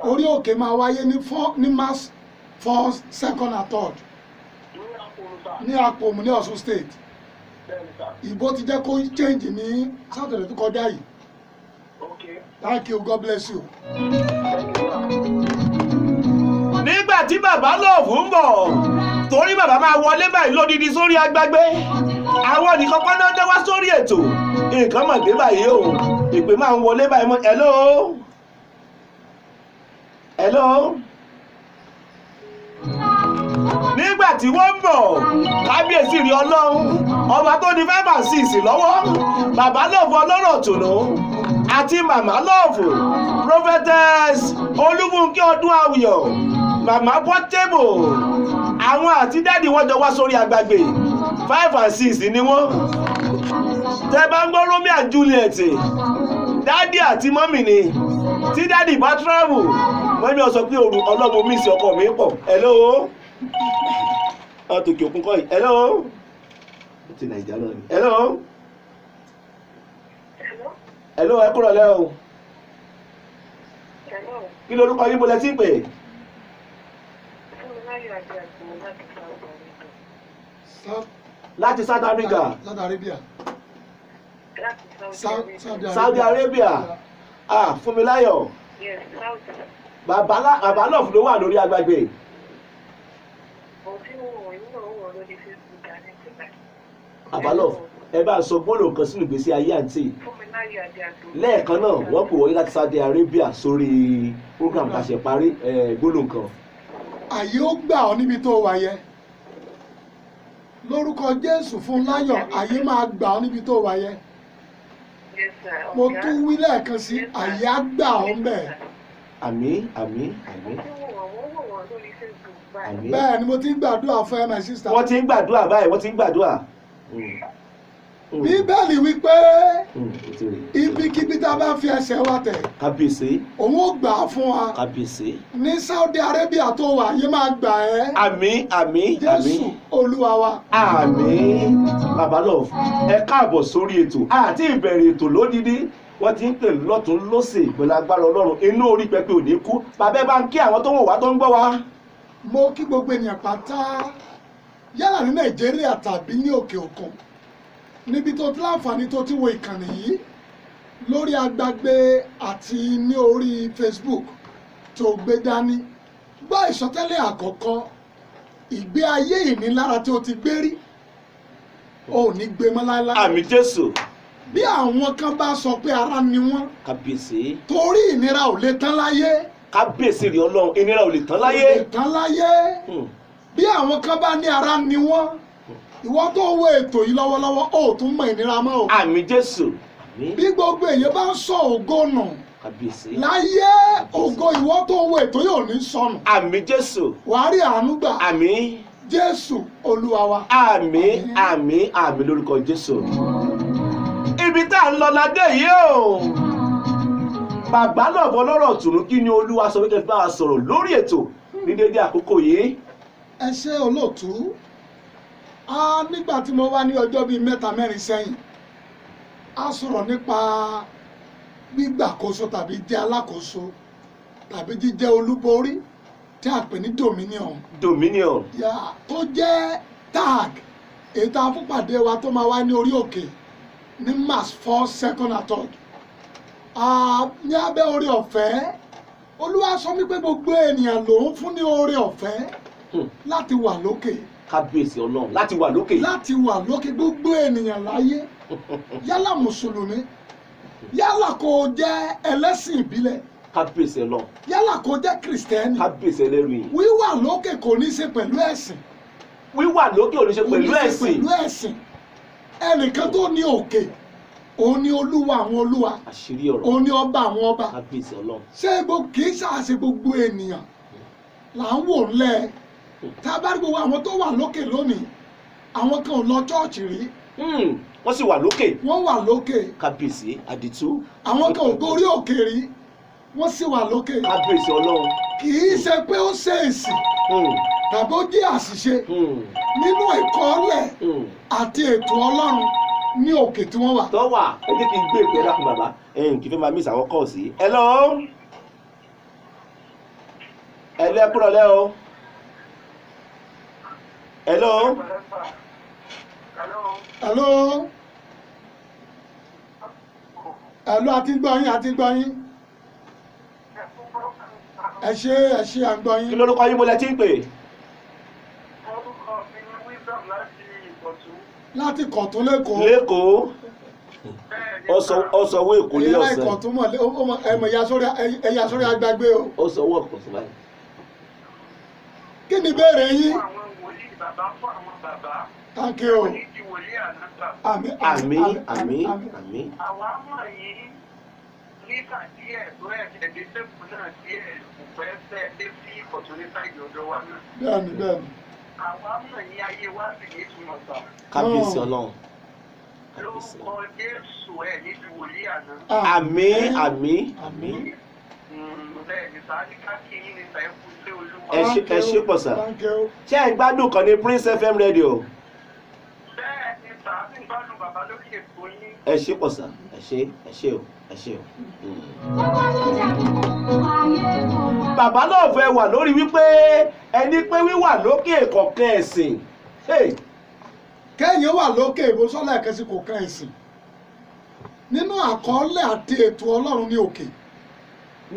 orí òkè máa wáyé ní March 1st, 2nd and 3rd ní Àpòmù ní Ọ̀ṣun state. Ìbò ti jẹ́ kó change ní Saturday tó kọjá yìí. Thank you, God bless you. Nígbà tí bàbá Love ń bọ̀, torí bàbá máa wọlé báyìí lódìdí sórí agbágbé, àwọn nìkan pọ́n náà dé wá sórí ètò, nǹkan mọ̀ dé báyìí o, ìpè máa ń wọlé báyìí mọ́. Hello? Hello? Nígbà tí wọ́n ń bọ̀, kábíyèsí rí Ọlọ́run, ọba tó ní 5 and 6 lọ́wọ́, bàbá Love ọlọ́rọ̀ tùnú àti màmá Love, prophetess Olúfúnkẹ́ Ọdúnàwùyọ̀, màmá Portable, àwọn àti dáàdì wọn jọ wá sórí agbágbé 5 and 6 ni wọ́n. Tẹ́ bá ń gbọ́ Romeo and Juliet, dáàdì àti mọ́mì ni, tí dáàdì bá travel, mọ́mì ó sọ pé Ọlọ́run mi sí ọkọ mi pọ̀. Hello? Tòkè òkun kọ́ yìí. Hello? Ti Nàìjíríà náà ni. Hello? Hello, ẹ kúrò lẹ́ o. Kí lorúkọ yín, mo lẹ tí ń pè? Láti South Africa. Saudi Arabia. Fúnmiláyọ̀. Bàbá Love ló wà lórí agbágbé. Bàbá Love, ẹ bá sọ gbólóhùn kan sínú ìgbésí ayé àǹtí. Lẹ́ẹ̀kan náà wọ́n pè wọ́n láti Saudi Arabia sórí program tàṣẹ parí, gbólóhùn kan. Àyè ó gbà ọ́ níbi tó wà yẹ. Lórúkọ Jésù Fúnláyọ̀, àyè máa gbà ọ́ níbi tó wà yẹ. Mo tún wí lẹ́ẹ̀kan sí, àyè á gbà ọ́ ńbẹ̀. Àmín, àmín, àmín. Bẹ́ẹ̀ ni mo ti ń gbàdúrà fún ẹ, my sister. Wọ́n ti ń gbàdúrà báyìí, wọ́n ti ń gbàdúrà. Bíbélì wípé ibikíbi tá a bá fi ẹsẹ̀ wa tẹ̀, kábíyèsí, òun ó gbà á fún wa. kábíyèsí. Ní Saudi Arabia tó wà, yé máa gbà ẹ́. Àmín, àmín, Jésù àmín. Olúwa wa. Àmín. Bàbá Love, ẹ káàbọ̀ sórí ètò. Àti ìbẹ̀rẹ̀ ètò lódìdí, wọ́n ti ń pè lọ́tún lósì pẹ̀lú agbára Ọlọ́run, inú orí pẹpẹ ò ní kú. Bàbá ẹ bá ń kí àwọn tó wò wá tó ń gbọ́ wa. Mo kí gbogbo ènìyàn pátá, yálà ní Nàìjíríà tàbí ní òkè òkun, níbi tó ti láǹfààní tó ti wo ìkànnì yìí lórí agbágbé àti ní orí Facebook tó gbé dání. Gbọ́ ìsọtẹ́lẹ̀ àkọ́kọ́, ìgbé ayé ìnilára tí o ti gbé rí, o ò ní gbé mọ́ láéláé. Àmín Jésù. Bí àwọn kan bá sọ pé ara ni wọ́n, Kábíyèsí. torí ìnira ò lè tán láyé. Kábíyèsí rí Ọlọ́run, ìnira ò lè tán láyé. Ò lè tán láyé. Bí àwọn kan bá ní ara ni wọ́n, ìwọ tó wo ètò yìí lọ́wọ́lọ́wọ́ ó tún mọ ìnira mọ́ o. Àmín Jésù. Àmín. Bí gbogbo èyí bá ń sọ ògo nù Kábíyèsí. láyé, ògo ìwọ tó wo ètò yóò ní sọnù. Àmín Jésù. Wàá rí àánú gbà. Àmín. Jésù Olúwa wa. Àmín, àmín, àmín lórúkọ Jésù. Ibi tá à ń lọ ládé yìí o. Bàbá Love ọlọ́rọ̀ tùnú, kí ni Olúwa sọ wípé bá a sọ̀rọ̀ lórí ètò ní dédé àkókò yìí? Ẹ ṣé olóòtú. Nígbà tí mo wá ní ọjọ́ bíi 3-4 sẹ́yìn, a sọ̀rọ̀ nípa gbígbàkóso tàbí jẹ́ alákòóso tàbí jíjẹ́ olúborí tí a pè ní dominion. Dominion. Tó jẹ́ tag ètò àfúpàdé wa tó máa wá ní orí òkè ní March 1st, 2nd and 3rd. Ní abẹ́ oore ọ̀fẹ́, Olúwa sọ mí pé gbogbo ènìyàn lòun fún ní oore ọ̀fẹ́ láti wà lókè. Kábíyèsí Ọlọ́run, láti wà lókè. Láti wà lókè, gbogbo ènìyàn láyé, yálà mùsùlùmí, yálà kó jẹ́ ẹlẹ́sìn ìbílẹ̀, Kábíyèsí Ọlọ́run, yálà kó jẹ́ kìrìsìtẹ́nì. Kábíyèsí ẹlẹ́rìí. Wíwà lókè kò ní ṣe pẹ̀lú ẹ̀sìn. Wíwà lókè ò ní ṣe pẹ̀lú ẹ̀sìn. Pẹ̀lú ẹ̀sìn. Ẹnìkan tó ní òkè, òun ni Olúwa àwọn olúwa. Àṣírí ọ̀rọ̀. Òun ni ọba àwọn ọba. Kábíyèsí Ọlọ́run. Ṣé kì í ṣàṣe gbogbo ènìyàn là ń wò ńlẹ̀? Tá a bá rí gbogbo àwọn tó wà lókè lónìí, àwọn kan ò lọ chọ́ọ̀chì rí. Wọ́n sì wà lókè. Wọ́n wà lókè. Kábíyèsí àdìtú. Àwọn kan ò gorí òkè rí, wọ́n sì wà lókè. Kábíyèsí Ọlọ́run. Kì í ṣe pé ó ṣèèṣì tàbí ó jẹ́ àṣìṣe nínú ìkọ́lẹ̀ àti ètò Ọlọ́run ní òkè tí wọ́n wà. Tó wà, ẹ jẹ́ kí n gbé ìpè dákun bàbá. Kì í fẹ́ máa miss àwọn calls yìí. Hello. ẹlẹ́kúrọ̀lẹ́ o. Hello. Hello. Hello, àti gbọ́ yín. Ẹ ṣé à ń gbọ́ yín. Kí lórúkọ yín mo lẹ ti ń pè? Orúkọ mi ni Wisdom láti Ìkọ̀tún. Láti Ìkọ̀tún lÉkòó. Lẹ́kọ̀ọ́. Ọ̀sọ̀wọ́ Èkó ní ọ̀sẹ̀. Ìyá Ìkọ̀tún mọ̀ ẹ̀mọ̀ ẹ̀yà sórí agbágbé o. Ọ̀sọ̀wọ́ Ìkọ̀tún báyìí. Kí ni ìbéèrè yín? Fún àwọn wòlíì bàbá fún àwọn bàbá. Thank you. Onídìí wòlíì ànágbà. Àmín. Àwa mọ̀ yín nígbà díẹ̀ tó ẹ̀jẹ̀ dé sẹ́kù náà díẹ̀ kò pẹ́ fẹ́ dé sí Ìkọ̀tún ní sáìdì ọ̀dọ̀ wa náà. Bẹ́ẹ̀ni. Àwa mọ̀ yín ayé wa sì ní ìtumọ̀ gbà. Kábíyèsí Ọlọ́run. Lórúkọ Jésù ẹ̀ níbi wòlíì àná. Àmín. Bẹ́ẹ̀ ni sáà ní ká kí yín ní sàẹ́kù sí Olúwa. Ẹ ṣé pọ̀ sà. Thank you. Ṣé ẹ gbádùn kan ní Prince FM Radio? Bẹ́ẹ̀ ni sáà ní gbádùn bàbá lókè ètò yín. Ẹ ṣé pọ̀ sà. Ẹ ṣé o. Bàbá náà fẹ́ wà lórí wípé ẹni pé wíwà lókè kọ̀ọ̀kan ẹ̀sìn. Kẹ́yìn wà lókè ìbòsọ́lá ẹ̀kẹ́sì kò kàn ẹ̀sìn. Nínú àkọọ́lẹ̀ àti ètò Ọlọ́run ní òkè.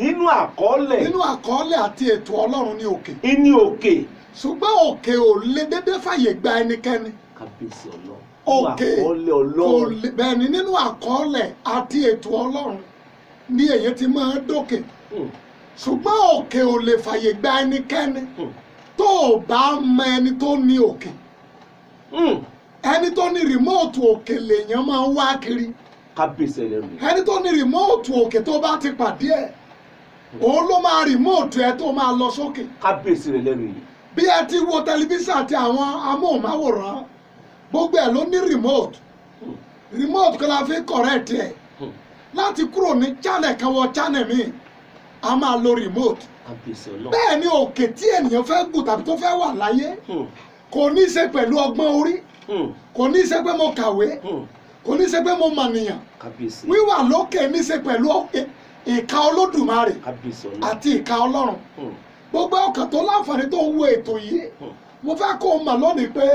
Nínú àkọọ́lẹ̀ àti ètò Ọlọ́run ní òkè. Ìní òkè. Ṣùgbọ́n òkè ò lè dédé fàyè gba ẹnikẹ́ni. Kábíyèsí Ọlọ́run. Òkè àkọọ́lẹ̀ Ọlọ́run. Bẹ́ẹ̀ni nínú àkọọ́lẹ̀ àti ètò Ọlọ́run ní èyí tí máa dókè. Ṣùgbọ́n òkè ò lè fàyè gba ẹnikẹ́ni tó o bá mọ ẹni tó ní òkè. Ẹni tó ní rìmóòtù òkè lèèyàn máa ń wá kiri. Kábíyèsí ẹlẹ́rù. Ẹni tó ní rìmóòtù òkè tó bá ti pàdé ẹ̀ òun ló máa rìmóòtù ẹ tó máa lọ sókè. Kábíyèsí ẹlẹ́rù yìí. Bí ẹ ti wo tẹlifíṣàn àti àwọn amóhùnmáwòrán gbogbo ẹ̀ ló ní rìmóòtù. Rìmóòtù kan la fi kọ̀rẹ́ẹ̀tì ẹ̀ láti kúrò ní channel kan wọ channel míì a máa lo rìmóòtù. Kábíyèsí Ọlọ́run. Bẹ́ẹ̀ ni òkè tí ènìyàn fẹ́ gùn tàbí tó fẹ́ wà láyé kò ní í ṣe pẹ̀lú ọgbọ́n orí, kò ní í ṣe pé mo kàwé, kò ní í ṣe pé mo mọ̀nìyàn. Kábíyèsí. Wíwà lókè ní í ṣe pẹ̀lú ìka Olódùmarè Kábíyèsí Ọlọ́run. àti ìka Ọlọ́run. Gbogbo ọkàn tó láǹfààní tó ń wo ètò yìí mo fẹ́ kó o mọ̀ lónìí pé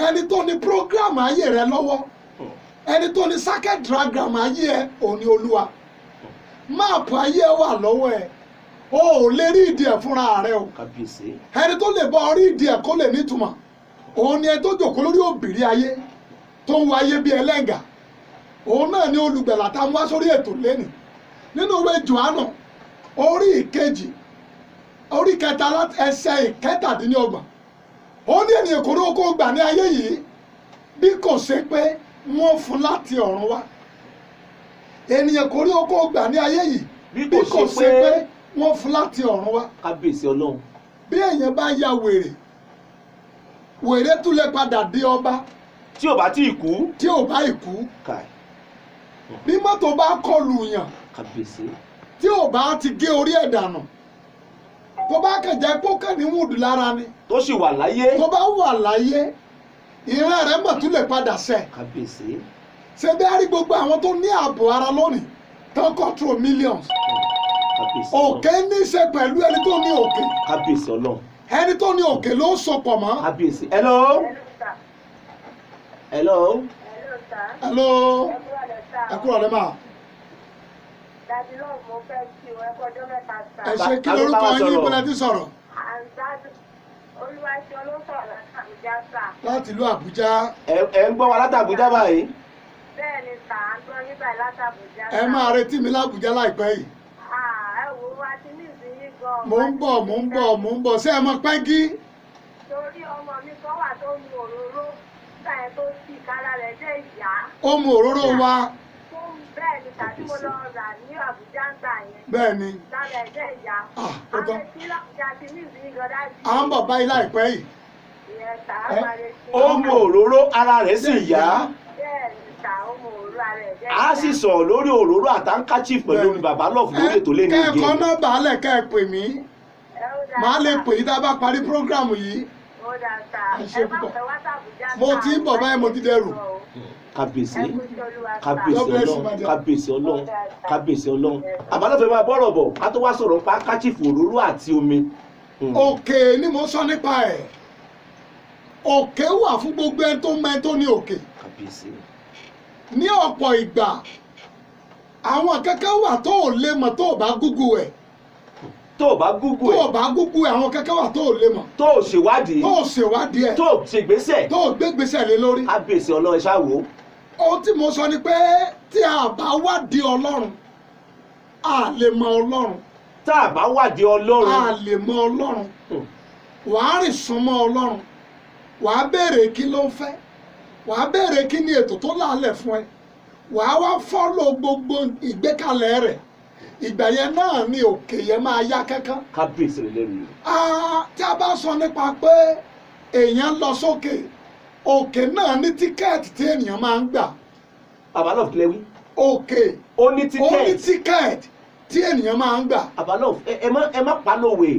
ẹni tó ní prógráàmù ayé rẹ lọ́wọ́, ẹni tó ní circuit diagram ayé ẹ òun ni Olúwa. Máàpù ayé ẹ wà lọ́wọ́ ẹ o ò lè rí ìdí ẹ̀ fúnra rẹ o. Kábíyèsí. Ẹni tó lè bá ọ rí ìdí ẹ̀ kó lè nítumọ̀ òun ni ẹni tó jòkó lórí òbìrí ayé tó ń wo ayé bí ẹlẹ́ngà. Òun náà ni olùgbàlà tá a mú wá sórí ètò lẹ́nìí nínú ìwé Jòhánù orí ìkejì orí kẹta ẹsẹ̀ ìkẹtàdínlọ́gbọ̀n. Ó ní ènìyàn kò rí oko gbà ní ayé yìí bí kò ṣe pé wọ́n fún láti ọ̀run wá. Ènìyàn kò rí oko gbà ní ayé yìí bí kò ṣe pé wọ́n fún láti ọ̀run wá. Kábíyèsí Ọlọ́run. Bí èèyàn bá ya wèrè tún lè padà di ọba. Tí ò bá tí ì kú. Tí ò bá ì kú. Káì. Bí mọ́tò bá kọlù yàn. Kábíyèsí. Tí ò bá ti gé orí ẹ̀ dànù. Tó bá kàn jẹ́ pókè ní wùdù lára ni. Tó sì wà láyé. Tó bá wà láyé ìran rẹ̀ mọ̀ tún lè padà ṣẹ. Kábíyèsí. Ṣé bí a rí gbogbo àwọn tó ní ààbò ara lónìí tó control millions. Kábíyèsí. Òkè ní í ṣe pẹ̀lú ẹni tó ní òkè. Kábíyèsí Ọlọ́run. Ẹni tó ní òkè ló sopọ̀ mọ́. Kábíyèsí. Hello. Hello. Hello. Ẹ kúrò lẹ́ máa. Dàbí náà mo fẹ́ kí o ẹ̀kọ́ ọjọ́ mẹ́ta sá. Ẹ ṣe kí lórúkọ yín ìpínlẹ̀ tí sọ̀rọ̀. Olúwaṣẹ́ olóńsọ̀rọ̀ láti Àbújá sá. Láti ìlú Àbújá. Ẹ ń gbọ́ wa láti Àbújá báyìí. Bẹ́ẹ̀ ni sà, à ń gbọ́ yín báyìí láti Àbújá sá. Ẹ máa retí mi lábújá láìpẹ́ yìí. Ẹ wo wa ti ní ìsinyìí gan-an. Mo ń bọ̀. Ṣé ẹ mọ pẹ́ńkì? Torí ọmọ mi kan wà tó mu òróró báyẹn tó sì kára rẹ̀ jẹ́ ìyá. Ó mu òróró wa. Bẹ́ẹ̀ ni tàbí mo lọ rà ní Àbújá ń gbà yẹn. Bẹ́ẹ̀ ni. Lára ẹ̀ jẹ́ ìyá. Ó tán. Àwọn tí láwùjá ti ní ìsinyìí gan dájú. À ń bọ̀ báyìí láìpẹ́ yìí. Ìyẹn sà á máa retí. Ó mu òróró ara rẹ̀ sì yá. Bẹ́ẹ̀ ni sà, ó mu òróró ara ẹ̀ jẹ́ ìyá. A sì sọ̀rọ̀ lórí òróró àtàǹkàchì pẹ̀lú bàbá lọ́ọ̀fù lórí ètò lẹ́nu ìgé. Kẹ́ẹ̀kọ́ náà bàálẹ̀ kẹ́ ẹ pè mí. Màá lè pè yín tá a bá parí prógráàmù yìí. Mo ti ń bọ̀ báyìí mo ti dẹrù. Kábíyèsí. Kábíyèsí Ọlọ́run. Àbálọ́fẹ́ máa bọ́rọ̀ bọ̀ ká tó wá sọ̀rọ̀ pa káchífù òróró àti omi òkè ni mo sọ nípa ẹ̀. Òkè wà fún gbogbo ẹni tó mọ ẹni tó ní òkè. kábíyèsí. Ní ọ̀pọ̀ ìgbà àwọn kankan wà tó ò lè mọ̀ tó ò bá gúgú ẹ̀. tó o bá gúgú Tó ò ẹ̀ bá gúgú ẹ̀ àwọn kankan wà tó ò lè mọ̀. tó o ṣèwádìí Tó ò ṣèwádìí ẹ̀. tó o ṣègbésẹ̀ Tó ò gbégbèsè lé lórí. kábíyèsí ọlọ́run ṣáà wò ó. Ohun tí mo sọ ni pé tí a bá wádìí Ọlọ́run a lè mọ Ọlọ́run. tá a bá wádìí A ọlọ́run lè mọ Ọlọ́run. Wàá rìn súnmọ́ Ọlọ́run. Wàá béèrè kí ló ń fẹ́. Wàá béèrè kí ni ètò tó lálẹ̀ fún ẹ. Wàá wá fọ́lọ̀ gbogbo ìgbékalẹ̀ rẹ̀. Ìgbà yẹn náà ni òkè yẹn máa yá kánkán. kábíyèsí rẹ̀ lẹ́nu. Tí a bá sọ nípa pé èèyàn lọ sókè, òkè náà ní tíkẹ́ẹ̀tì tí ènìyàn máa ń gbà. Abalọ́ọ̀fù kílẹ̀ wí. Òkè ó ní ó ní tíkẹ́ẹ̀tì. tíkẹ́ẹ̀tì tí ènìyàn máa ń gbà. Abalọ́ọ̀fù ẹ má pa lówe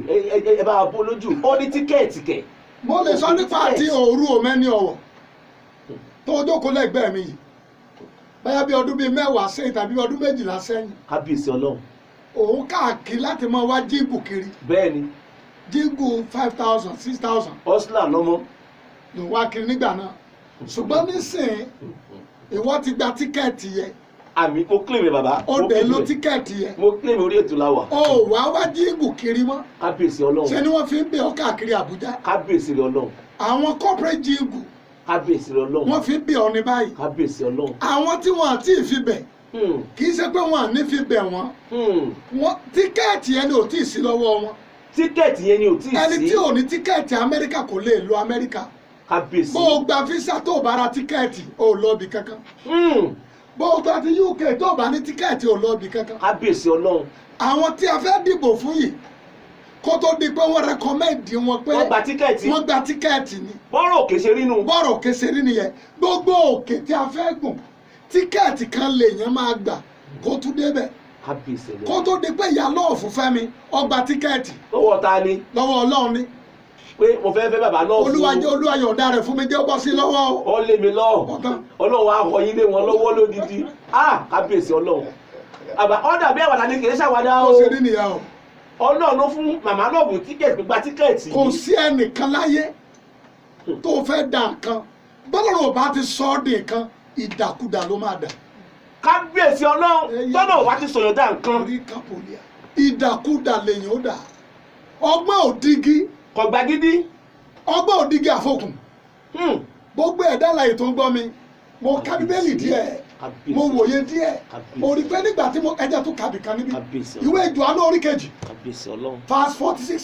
ẹ bá bó lójú ó ní tíkẹ́ẹ̀tì kẹ̀. Mo lè sọ nípa ti òru òmẹ́ni ọ̀wọ̀ tó jókòó lẹ́gbẹ̀ẹ́ mi yìí. Báyá bí ọdún bíi 10 sẹ́yìn tàbí ọdún 12 sẹ́yìn. kábíyèsí ọlọ́run. Òun káàkiri láti máa wá jíìgù kiri. bẹ́ẹ̀ ni Jíìgù 5,000 6,000 ọ́sùlà lọ́mọ. ló wá kiri nígbà náà. Ṣùgbọ́n nísìnyí ìwọ ti gba tíkẹ́ẹ̀tì yẹn. àmì mo kílèmí bàbá. Ó mo dẹ̀ kílèmí lo ẹ̀. tíkẹ́ẹ̀tì yẹn. mo kílèmí orí ètò la wà. Ó wá jíìgù kiri mọ́. kábíyèsí ọlọ́run. Ṣé ni wọ́n fi ń bẹ̀ ọ́ káàkiri Àbújá? kábíyèsí rẹ̀ ọlọ́run. Àwọn corporate jíìgù kábíyèsí rẹ̀ ọlọ́run. wọ́n fi ń bẹ̀ ọ́ ní báyìí. kábíyèsí ọlọ́run. Àwọn tí wọ́n àti fi bẹ̀ kì í ṣe pé wọ́n à ní fi bẹ̀ wọ́n. Tíkẹ́ẹ̀tì yẹn ni ò tí ì sí lọ́wọ́ wọn. tíkẹ́ẹ̀tì yẹn ni ò tí ì Ẹni sí. tí ò ní tíkẹ́ẹ̀tì Amẹ́ríkà kò lè lọ Amẹ́ríkà. kábíyèsí. Bó o gba físà tó o bá ra tíkẹ́ẹ̀tì o ò lọ ibì kankan. Bó o gba ti UK tó o bá ní tíkẹ́ẹ̀tì o ò lọ ibì kankan. kábíyèsí ọlọ́run. Àwọn tí a fẹ́ dìbò fún yìí kó tó di pé wọ́n rẹ́kọ́mẹ́ǹdì wọn pé wọ́n gba tíkẹ́ẹ̀tì. wọ́n gba tíkẹ́ẹ̀tì ni. bọ́rọ̀ òkè ṣe rí nu. Bọ́rọ̀ òkè ṣe rí nìyẹn. Gbogbo òkè tí a fẹ́ gùn tíkẹ́ẹ̀tì kan lèèyàn máa gbà kó tún débẹ̀. kábíyèsí ọlọ́run. Kó tó di pé ìyá lọ́ọ̀fù Fẹ́mi ó gba tíkẹ́ẹ̀tì lọ́wọ́ ta ni lọ́wọ́ Ọlọ́run ni. pé mo fẹ́ bàbá náà fún Olúwa yọ̀ǹda rẹ̀ fún mi jẹ́ ó bọ́ sí lọ́wọ́ o. ọ lé mi lọ Ọ̀tán. ọlọ́run á họ yín lé wọn lọ́wọ́ lódìdí kábíyèsí ọlọ́run. àbá ọ̀dà bí àwàdà ni kì í ṣàwádà Ó o. ṣe rí nìyẹn o. ọlọ́run ló fún màmá náà bù tíkẹ́ẹ̀tì gba tíkẹ́ẹ̀tì Kò yìí. sí ẹnìkan láyé tó fẹ́ dà nǹkan bọ́lọ́run ò bá ti sọ ọ́ di nǹkan ìdàkudà ló máa dà. kábíyèsí ọlọ́run tọ́nà wá ti sọ̀yọ̀ dá nǹkan. Orí kápólíà ìdàkudà lèyìn ó dà. Ọgbọ́n òdigi kọ̀gbá gidi. ọgbọ́n òdigi àfọkùn. Gbogbo ẹ̀dá láyè tó ń gbọ́ mi mo ka Bíbélì díẹ̀ mo wòye díẹ̀ mo rí pé nígbà tí mo ẹjẹ́ tó kàbì kan níbí kábíyèsí ìwé Jòhánù orí kejì kábíyèsí ọlọ́run. verse 46